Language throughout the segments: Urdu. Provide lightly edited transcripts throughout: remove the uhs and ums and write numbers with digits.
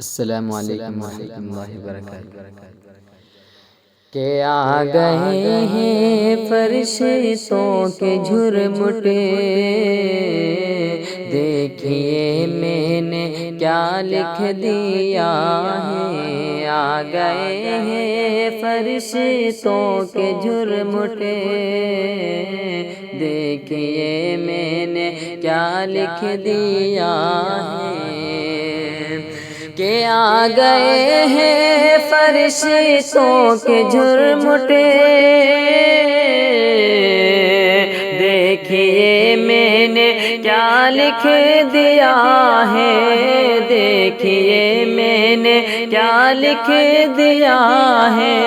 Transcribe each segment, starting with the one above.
السلام علیکم ورحمۃ اللہ وبرکاتہ۔ کہ آ گئے ہیں فرشتوں کے جھرمٹے، دیکھیے میں نے کیا لکھ دیا ہے۔ آ گئے ہیں فرشتوں کے جھرمٹے، دیکھیے میں نے کیا لکھ دیا ہے۔ کہ آ گئے ہیں فرشتوں کے جھرمٹے، دیکھیے میں نے کیا لکھ دیا ہے۔ دیکھیے میں نے کیا لکھ دیا ہے۔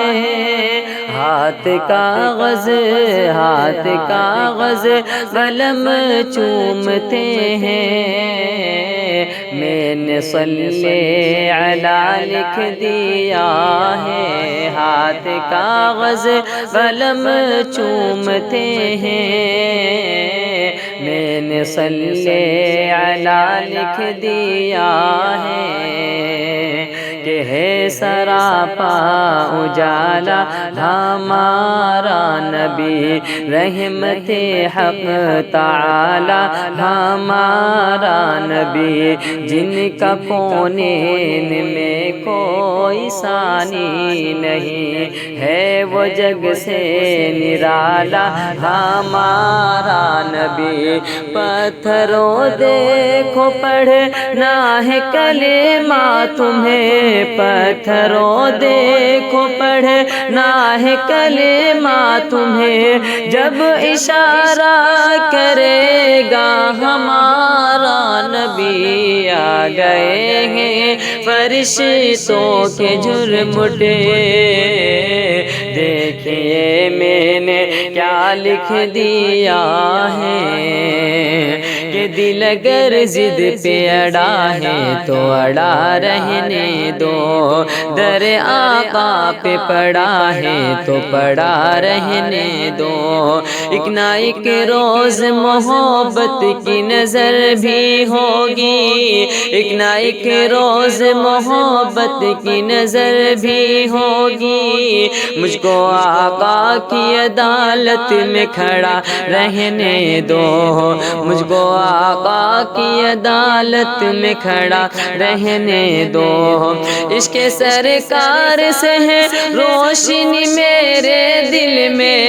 ہاتھ کاغذ قلم چومتے ہیں، میں نے صلی علی لکھ دیا ہے۔ ہاتھ کاغذ قلم چومتے ہیں، میں نے صلی علی لکھ دیا ہے۔ کہ ہے سراپا اجالا ہمارا نبی، رحمت حق تعالی ہمارا نبی، جن کا کونین میں کوئی ثانی نہیں ہے، وہ جگ سے نرالا ہمارا نبی۔ پتھروں دیکھو پڑھنا ہے کلمہ تمہیں، پتھروں دیکھو پڑھنا ہے کلمہ تمہیں، جب اشارہ کرے گا ہمارا نبی۔ آ گئے ہیں فرشتوں کے جھرمٹے، دیکھیے میں نے کیا لکھ دیا ہے۔ کہ دل اگر ضد پہ اڑا ہے تو اڑا رہنے دو، در آقا پہ پڑا ہے تو پڑا رہنے دو۔ ایک نہ ایک روز محبت کی نظر بھی ہوگی، ایک نہ ایک روز محبت کی نظر بھی ہوگی۔ مجھ کو آقا کی عدالت میں کھڑا رہنے دو، مجھ کو آقا کی عدالت میں کھڑا رہنے دو۔ عشق سرکار سے ہے روشنی میرے دل میں،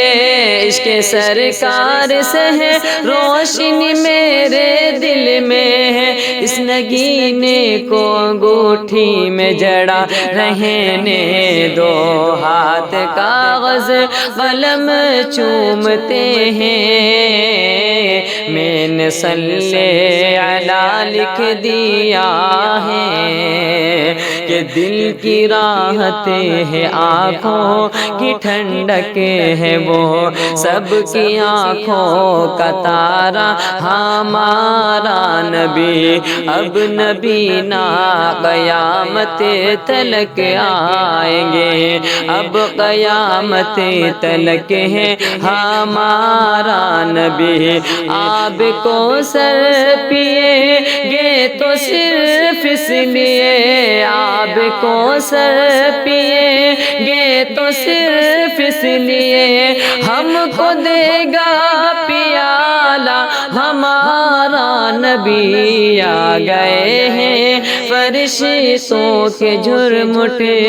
عشق سرکار سے ہے روشنی میرے دل میں ہے، اس نگینے کو انگوٹھی میں جڑا رہنے دو۔ ہاتھ کاغذ قلم چومتے ہیں، میں نے صلی علی لکھ دیا ہے۔ کہ دل کی راحت ہے آنکھوں کی ٹھنڈک ہے وہ، سب کی آنکھوں کا تارا ہمارا نبی۔ اب نبی نا قیامت تلک آئیں گے، اب قیامت تلک ہے ہمارا نبی۔ آب کو سر پیے گے تو صرف اس لیے، آب کو سر پیے گے تو صرف اس لیے، ہم کو دے گا پیالہ ہمارا نبی۔ آ گئے ہیں فرشتوں کے جھرمٹے،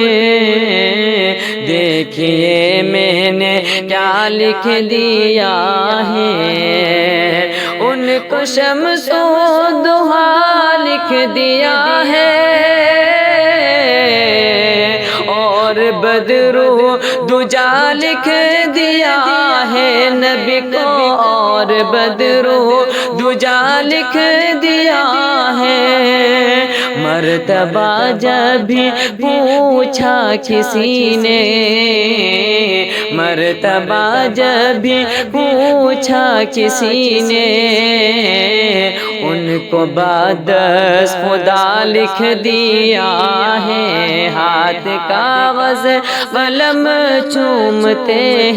دیکھیے میں نے کیا لکھ دیا ہے۔ ان کو شمس و ضحیٰ لکھ دیا ہے، اور بدر و دجا لکھ دیا ہے نبی کو، اور بدر و دجا لکھ دیا ہے۔ مرتبہ جب بھی پوچھا کسی نے، مرتبہ جب بھی پوچھا کسی نے، ان کو بادس خدا لکھ دیا ہے۔ ہاتھ کاغذ قلم چومتے ہیں۔